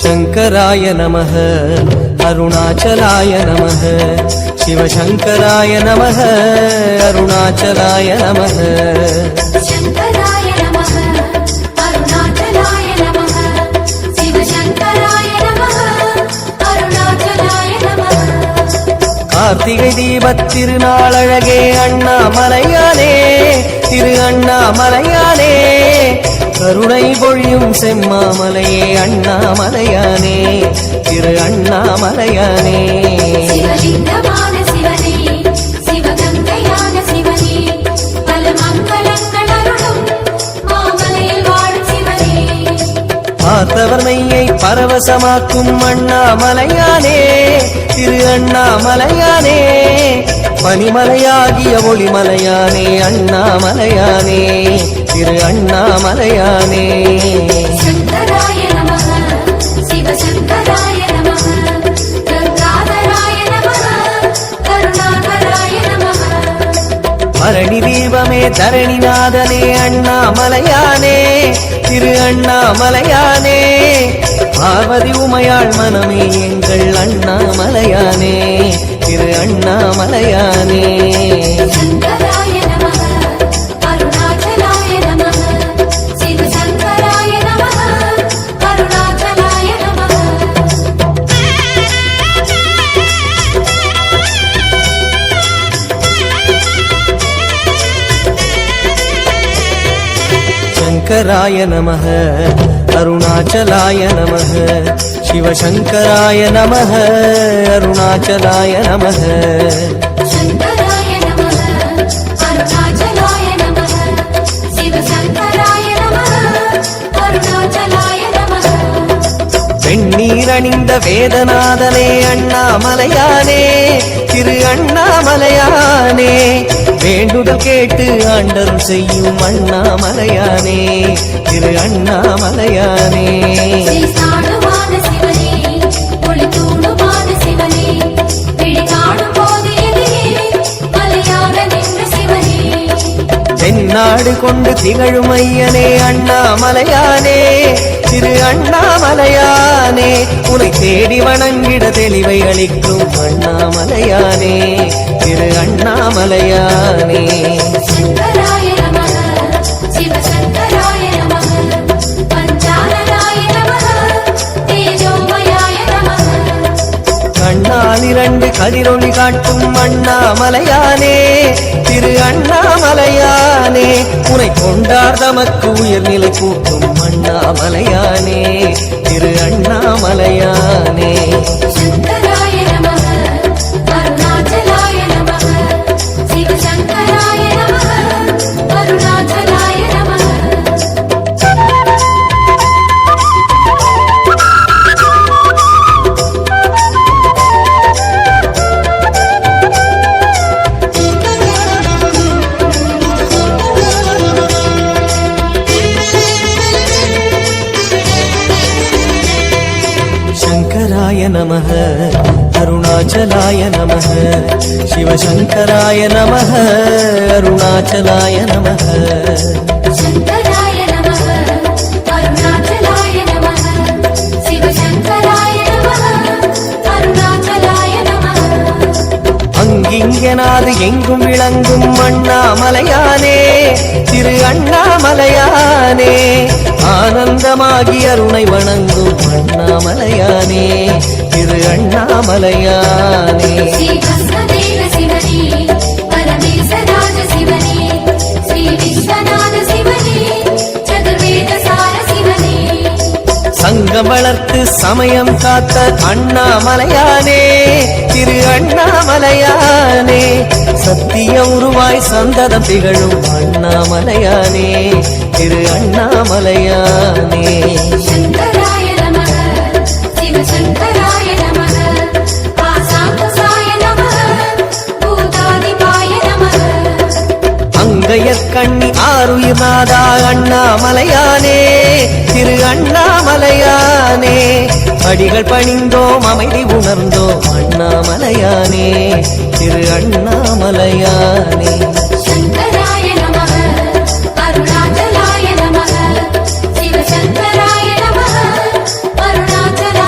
शङ्कराय नमः अरुणाचलाय नमः शिवशङ्कराय नमः अरुणाचलाय नमः शङ्कराय नमः अरुणाचलाय नमः शिवशङ्कराय नमः अरुणाचलाय नमः கார்த்திகை தீபத் திருநாளழகே அண்ணாமலையானே திரு அண்ணாமலையானே கருணை பொழியும் செம்மாமலையே அண்ணாமலையானே திரு அண்ணாமலையானே சிவலிங்கமான சிவனே சிவகங்கையான சிவனே பல மங்களங்கள் அருளும் மாமலையில் வாழும் சிவனே பார்த்தவர் மெய்யை பரவசமாக்கும் அண்ணாமலையானே திரு அண்ணாமலையானே பனிமலையாகிய ஒளிமலையானே அண்ணாமலையானே திரு அண்ணாமலையானே शङ्कराय नमः शिवशङ्कराय नमः गङ्गाधराय नमः करुणाकराय नमः பரணி தீபமே தரணிநாதனே அண்ணாமலையானே திரு அண்ணாமலையானே பார்வதி உமையாள் மனமே எங்கள் அண்ணாமலையானே திரு அண்ணாமலையானே शङ्कराय नमः अरुणाचलाय नमः शिवशङ्कराय नमः अरुणाचलाय नमः शङ्कराय नमः अरुणाचलाय नमः शिवशङ्कराय नमः अरुणाचलाय नमः शङ्कराय नमः अरुणाचलाय नमः शिवशङ्कराय नमः अरुणाचलाय नमः வெண்ணீரணிந்த வேதநாதனே அண்ணாமலையானே திரு அண்ணாமலையானே வேண்டுதல் கேட்டு ஆண்டருள் செய்யும் அண்ணாமலையானே திரு அண்ணாமலையானே ஸ்ரீஸ்தானுமான சிவனே ஒளித்தூணுமான சிவனே விழி காணும் போது எதிரே மலையாக நின்ற சிவனே தென்னாடு கொண்டு திகழும் ஐயனே அண்ணாமலையானே திரு அண்ணாமலையானே உனை தேடி வணங்கிட தெளிவை அளிக்கும் அண்ணாமலையானே திரு அண்ணாமலையானே शङ्कराय नमः शिवशङ्कराय नमः पञ्चाननाय नमः तेजोमयाय नमः கண்ணால் இரண்டு கதிரொளி காட்டும் அண்ணாமலையானே திரு அண்ணாமலையானே உனை கொண்டார் தமக்கு உயர்நிலை கூட்டும் அண்ணாமலையானே திரு அண்ணாமலையானே शङ्कराय नमः अरुणाचलाय नमः शिवशङ्कराय नमः अरुणाचलाय नमः शङ्कराय नमः अरुणाचलाय नमः शिवशङ्कराय नमः अरुणाचलाय नमः शङ्कराय नमः अरुणाचलाय नमः शिवशङ्कराय नमः अरुणाचलाय नमः அங்கிங்கனாது எங்கும் விளங்கும் அண்ணாமலையானே திரு அண்ணாமலையானே ஆனந்தமாகி அருணை வணங்கும் அண்ணாமலையானே திரு அண்ணாமலையானே श्रीभस्मदेव शिवने परमेशराज शिवने श्रीविश्वनाथ शिवने चतुर्वेदसार शिवने சங்கம் வளர்த்து சமயம் காத்த அண்ணாமலையானே திரு அண்ணாமலையானே சத்திய உருவாய் சந்ததம் திகழும் அண்ணாமலையானே திரு அண்ணாமலையானே शङ्कराय नमः शिवशङ्कराय नमः आसान्तसाय नमः भूतादिपाय नमः அங்கையற்கண்ணி ஆருயிர் நாதா அண்ணாமலையானே திரு அண்ணாமலையானே அடிகள் பணிந்தோம் அமைதி உணர்ந்தோம் அண்ணாமலையானே திரு அண்ணாமலையானே शङ्कराय नमः अरुणाचलाय नमः शिवशङ्कराय नमः अरुणाचलाय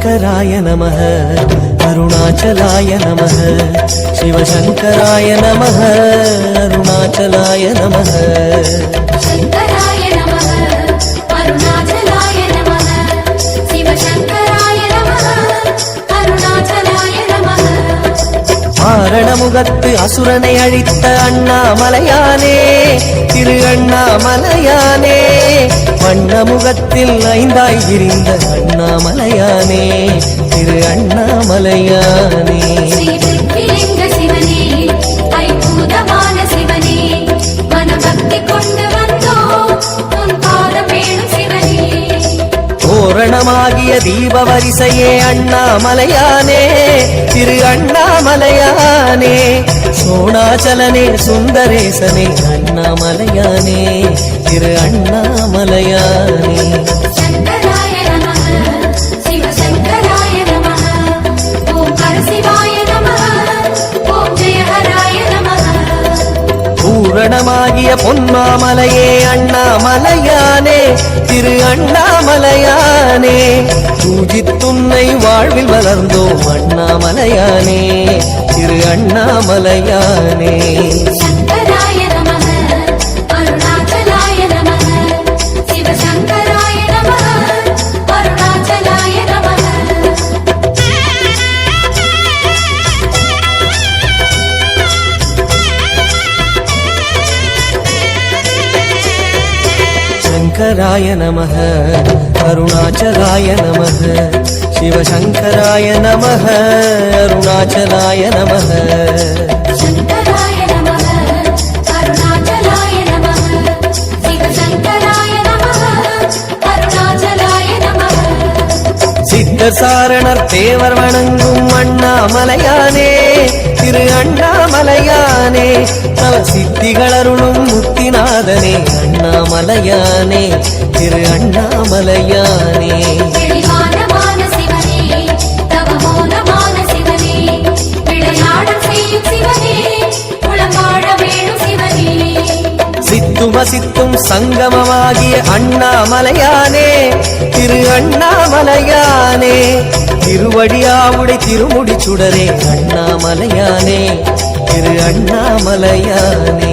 சிவசங்கராய நமः அருணாச்சலாய நமः சிவசங்கராய நமः அருணாச்சலாய நமः சங்கராய நமः அருணாச்சலாய நமः சிவசங்கராய நமः அருணாச்சலாய நமः மாரணமுகத்து அசுரனை அழித்த அண்ணாமலையானே திரு அண்ணாமலையானே வண்ணமுகத்தில் ஐந்தாய் விரிந்த அண்ணாமலையானே திரு அண்ணாமலையானே ஸ்ரீ வெற்றிலிங்க சிவனே ஐம்பூதமான சிவனே மனபக்தி கொண்டு வந்தோம் உன் பாதம் வேணும் சிவனே தோரணமாகிய தீப வரிசையே அண்ணாமலையானே திரு அண்ணாமலையானே சோணாச்சலனே சுந்தரேசனே அண்ணாமலையானே திரு அண்ணாமலையானே சங்கராய நமः சிவசங்கராய நமः ஓம் பரசிவாய நமः ஓம் ஜெயஹராய நமः பூரணமாகிய பொன்மாமலையே அண்ணாமலையானே திரு அண்ணாமலையானே பூஜித்துன்னை வாழ்வில் வளர்ந்தோம் அண்ணாமலையானே திரு அண்ணாமலையானே சங்கராய நமः அருணாச்சலாய நமः சிவசங்கராய நமः அருணாச்சலாய நமः சங்கராய நமः அருணாச்சலாய நமः சிவசங்கராய நமः அருணாச்சலாய நமः சங்கராய நமः அருணாச்சலாய நமः சிவசங்கராய நமः அருணாச்சலாய நமः சித்தர் சாரணர் தேவர் வணங்கும் அண்ணாமலையானே திரு அண்ணாமலையானே நவ சித்திகளருளும் முத்திநாதனே அண்ணாமலையானே திரு அண்ணாமலையானே தெளிவானமான சிவனே தவமோனமான சிவனே விளையாடல் செய்யும் சிவனே உளவாழ வேணும் சிவனே சித்தும சித்தும் சங்கமமாகிய அண்ணாமலையானே திரு அண்ணாமலையானே திருவடியாவுடை திருமுடி சுடரே அண்ணாமலையானே திரு அண்ணாமலையானே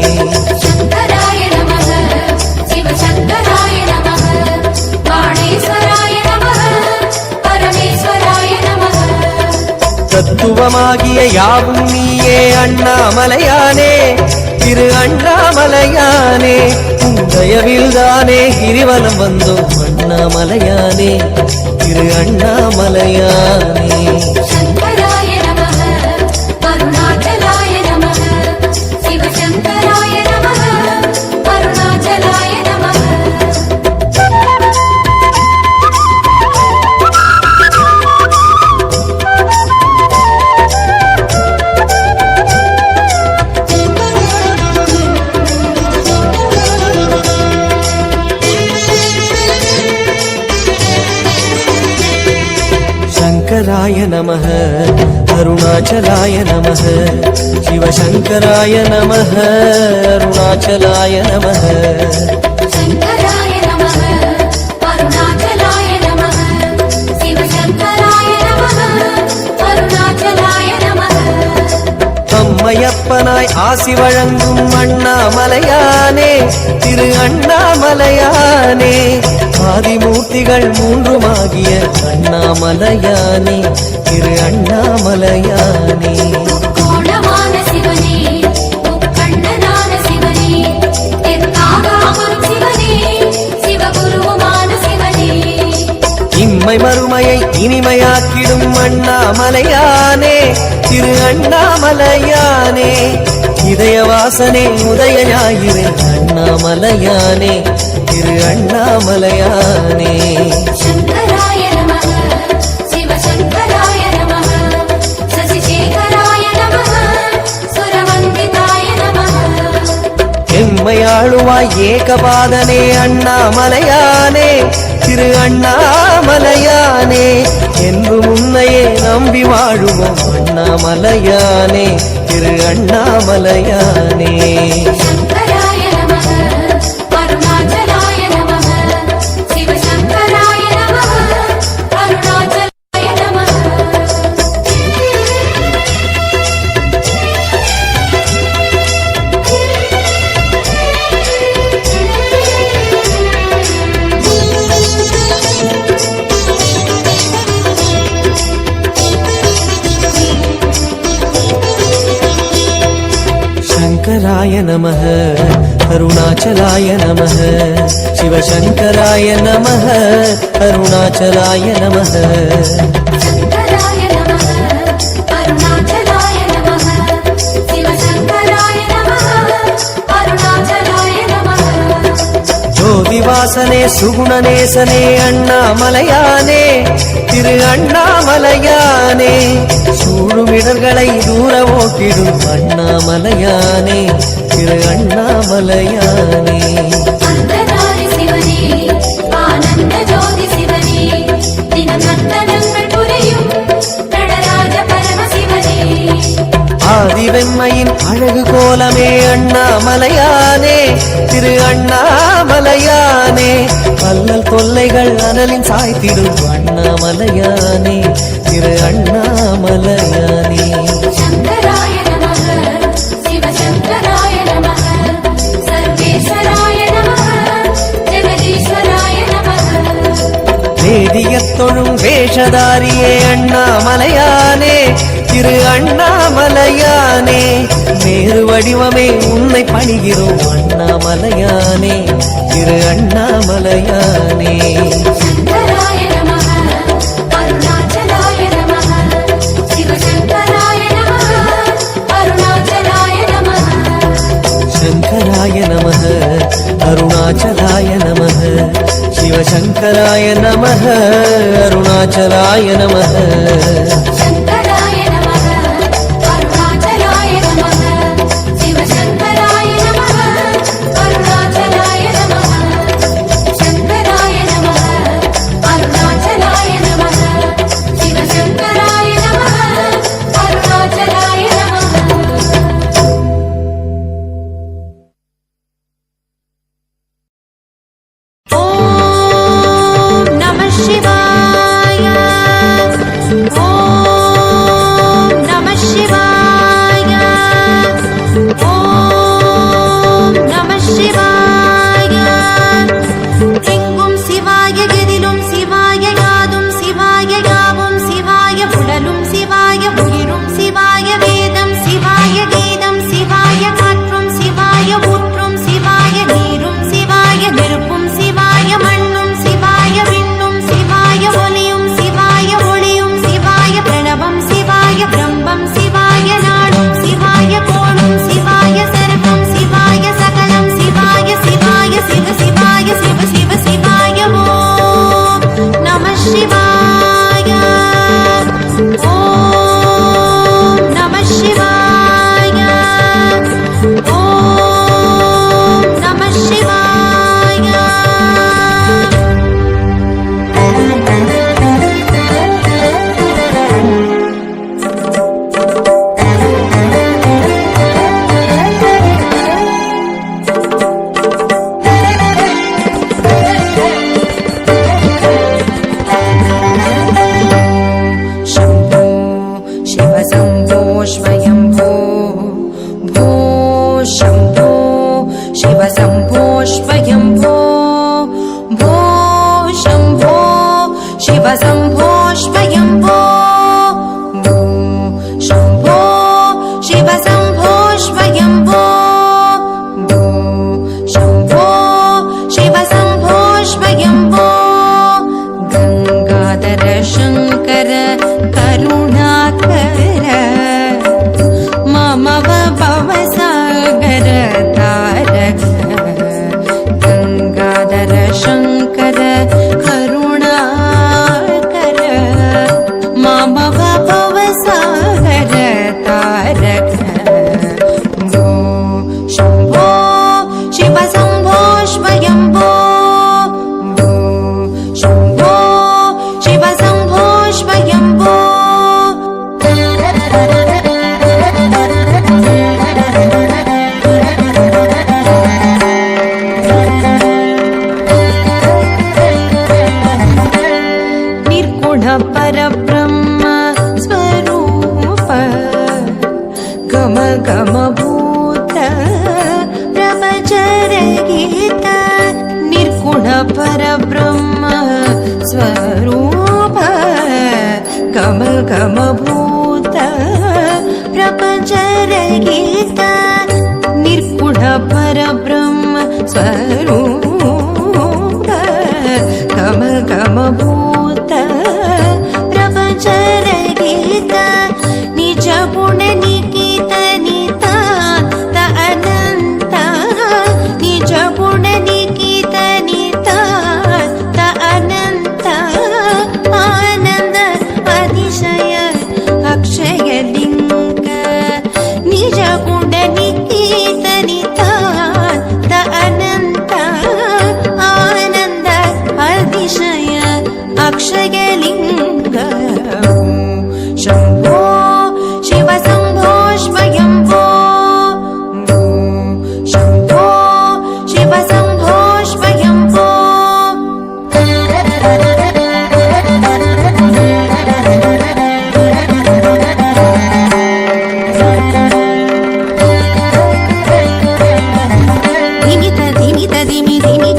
சங்கராய நமः சிவசங்கராய நமः பாணேஸ்வராய நமः பரமேஸ்வராய நமः தத்துவமாகிய யாவும் நீயே அண்ணாமலையானே திரு அண்ணாமலையானே உந்தயவில்தானே கிரிவலம் வந்தோம் அண்ணாமலையானே திரு அண்ணாமலையானே சங்கராய நமः அருணாச்சலாய நமः சிவசங்கராய நமः அருணாச்சலாய நமः சங்கராய நமः அருணாச்சலாய நமः சிவசங்கராய நமः அருணாச்சலாய நமः சங்கராய நமः அருணாச்சலாய நமः சிவசங்கராய நமः அருணாச்சலாய நமः அம்மையப்பனாய் ஆசி வழங்கும் அண்ணாமலையானே திரு அண்ணாமலையானே ஆதிமூர்த்திகள் மூன்றுமாகிய அண்ணாமலையானே திரு அண்ணாமலையானே கோணமான சிவனே முக்கண்ணனான சிவனே தெற்காகாமரும் சிவனே சிவகுருவுமான சிவனே இம்மை மறுமையை இனிமையாக்கிடும் அண்ணாமலையானே திரு அண்ணாமலையானே இதயவாசனே உதய ஞாயிறு அண்ணாமலையானே திரு அண்ணாமலையானே சங்கராய நமः சிவசங்கராய நமः சசிசேகராய நமः சுரவந்திதாய நமः எம்மையாளுவாய் ஏகபாதனே அண்ணாமலையானே திரு அண்ணாமலையானே என்று முன்னையே நம்பி வாழுவோம் அண்ணாமலையானே திரு அண்ணாமலையானே சங்கராய நமः அருணாச்சலாய நமः சிவசங்கராய நமः அருணாச்சலாய நமः சங்கராய நமः அருணாச்சலாய நமः சிவசங்கராய நமः அருணாச்சலாய நமः சங்கராய நமः அருணாச்சலாய நமः சிவசங்கராய நமः அருணாச்சலாய நமः ஜோதிவாசனே சுகுணநேசனே அண்ணாமலையானே திரு அண்ணாமலையானே சூழுமிடர்களை தூர ஓட்டிடும் அண்ணாமலையானே திரு அண்ணாமலையானே அந்தனாரி சிவனே ஆனந்த ஜோதி சிவனே தினம் நந்தனங்கள் புரியும் நடராஜ பரமசிவனே ஆதிவெம்மையின் அழகு கோலமே அண்ணாமலையானே திரு அண்ணாமலையானே கல்லல் தொல்லைகள் அனலின் சாய்த்திடும் அண்ணாமலையானே திரு அண்ணாமலையானே சங்கராய நமः சிவசங்கராய நமः சர்வேஸ்வராய நமः ஜெகதீஸ்வராய நமः வேதியத் தொழும் வேஷதாரியே அண்ணாமலையானே திரு அண்ணாமலையானே மேரு வடிவமே உன்னை பணிகிறோம் அண்ணாமலையானே திரு அண்ணாமலையானே சங்கராய நமः அருணாச்சலாய நமः சிவசங்கராய நமः அருணாச்சலாய நமः சங்கராய நமः அருணாச்சலாய நமः சிவசங்கராய நமः அருணாச்சலாய நமः சங்கராய நமः அருணாச்சலாய நமः சிவசங்கராய நமः அருணாச்சலாய நமः சங்கராய நமः அருணாச்சலாய நமः சிவசங்கராய நமः அருணாச்சலாய நமः ஓம் நம சிவாய ஓம் நம சிவாய ஓம் நம சிவாய எங்கும் சிவாய எதிலும் சிவாய யாதும் சிவாய யாவும் சிவாய உடலும் சிவாய உயிரும் சிவாய வேதம் சிவாய கீதம் சிவாய காற்றும் சிவாய ஊற்றும் சிவாய நீரும் சிவாய நெருப்பும் சிவாய மண்ணும் சிவாய விண்ணும் சிவாய ஒலியும் சிவாய ஒளியும் சிவாய பிரணவம் சிவாய பிரம்மம் சிவாய நாடும் சிவாய கோணும் சிவாய சர்வம் சிவாய சகலம் சிவாய சிவாய சிவ சிவாய சிவ சிவ சிவாய ஓம் நம சிவாய ஓம் நம சிவாய ஓம் நம சிவாய शम्भो शिवशम्भो स्वयम्भो भो शम्भो शिवशम्भो स्वयम्भो भो शम्भो शिवशम्भो स्वयम्भो भो शम्भो शिवशम्भो स्वयम्भो भो शम्भो शिवशम्भो स्वयम्भो गङ्गाधर शङ्कर करुणाकर मम भवसागर तारक गङ्गाधर शङ्कर करुणाकर मम भवसागर तारक भो शम्भो शिवशम्भो स्वयम्भो भो शम्भो शिवशम्भो स्वयम्भो निर्गुण परब्रह्म स्वरूप गम गम भूत प्रभचर गीत निर्गुण परब्रह्म स्वरूप गम गम भूत प्रपंचर गीत निर्गुण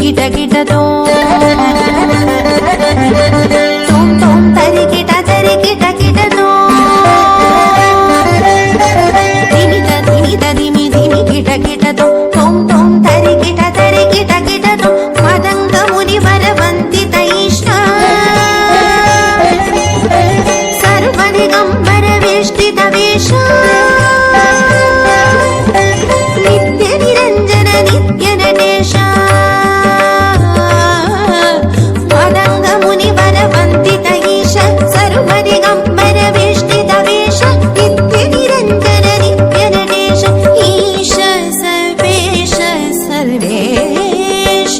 గిట గిటతో తోం తోం తరి గిట గిటతో దిమిత దిమిత దిమి దిమి గిట గిటతో తోం తోం తరి గిట గిటతో మదంగముని వరవంతిత ఈశ సర్వదిగంబర వేష్టిత వేష నిత్య నిరంజన నిత్య నటేశ మదంగముని వరవంతిత ఈశ సర్వదిగంబర వేష్టిత వేష నిత్య నిరంజన నిత్య నటేశ ఈశ సర్వేశ సర్వేశ